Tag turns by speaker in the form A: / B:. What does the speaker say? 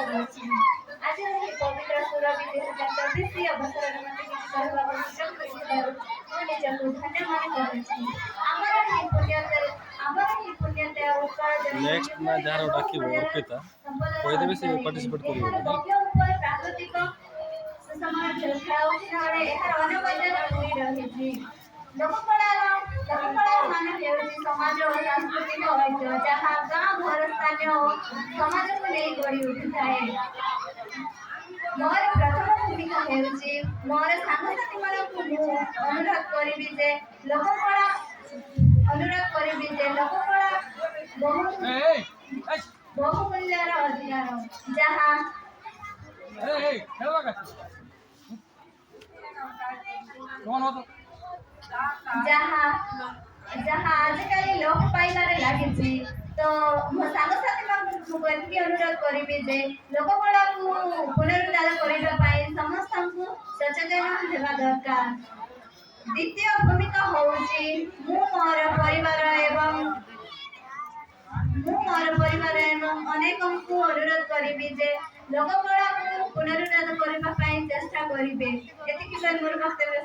A: କରୁଅଛି। ଆଜି ଏହି ପବିତ୍ର ସୁରଭି 2024 ଅବସରରେ ମୋତେ କିଛି କହିବାକୁ ସୁଯୋଗ ମିଳିଥିବାରୁ ମୁଁ ନିଜକୁ ଧନ୍ୟ ମନେ କରୁଛି। ଆମର ଏହି ପୁଣ୍ୟତେ ଉତ୍କଳ
B: नेक्स्ट में जार डाकिबो अर्पिता କହିଦେବେ ସେ ପାର୍ଟିସିପେଟ୍ କରିବ
A: ଏହାର ଗଭୀର ଉପରେ ପ୍ରାକୃତିକ ସୁଷମା ଖେଳାଉଥିବା ବେଳେ ଏହାର ଅନବଦ୍ୟତା ହୋଇ ରହିଛି। ଲୋକକଳାର ମାନ ହେଉଛି ସମାଜ ଓ ସାଂସ୍କୃତିକ ଐକ୍ୟ, ଯାହା ଗାଁ ଘର ସ୍ଥାନୀୟ ଓ ସମାଜକୁ ନେଇ ଗଢ଼ି ଉଠିଥାଏ। ମୋର ପ୍ରଥମ ଭୂମିକା ହେଉଛି ମୋର ସାଙ୍ଗସାଥୀମାନଙ୍କୁ ମୁଁ ଅନୁରୋଧ କରିବି ଯେ ଲୋକକଳା ବହୁମୂଲ୍ୟର ଅଧିକାର, ଯାହା ଯାହା ଯାହା ଆଜିକାଲି ଲୋପ ପାଇବାରେ ଲାଗିଛି। ତ ମୋ ସାଙ୍ଗସାଥୀମାନଙ୍କୁ ଏତିକି ଅନୁରୋଧ କରିବି ଯେ ଲୋକକଳାକୁ ପୁନରୁଦ୍ଧାର କରିବା ପାଇଁ ସମସ୍ତଙ୍କୁ ସଚେତନ ହେବା ଦରକାର। ଦ୍ୱିତୀୟ ଭୂମିକା ହେଉଛି ମୁଁ ମୋର ପରିବାର ଏବଂ ଅନେକଙ୍କୁ ଅନୁରୋଧ କରିବି ଯେ ଲୋକକଳାକୁ ପୁନରୁଦ୍ଧାର କରିବା ପାଇଁ ଚେଷ୍ଟା କରିବେ। ଏତିକି ମୋର ବକ୍ତବ୍ୟ।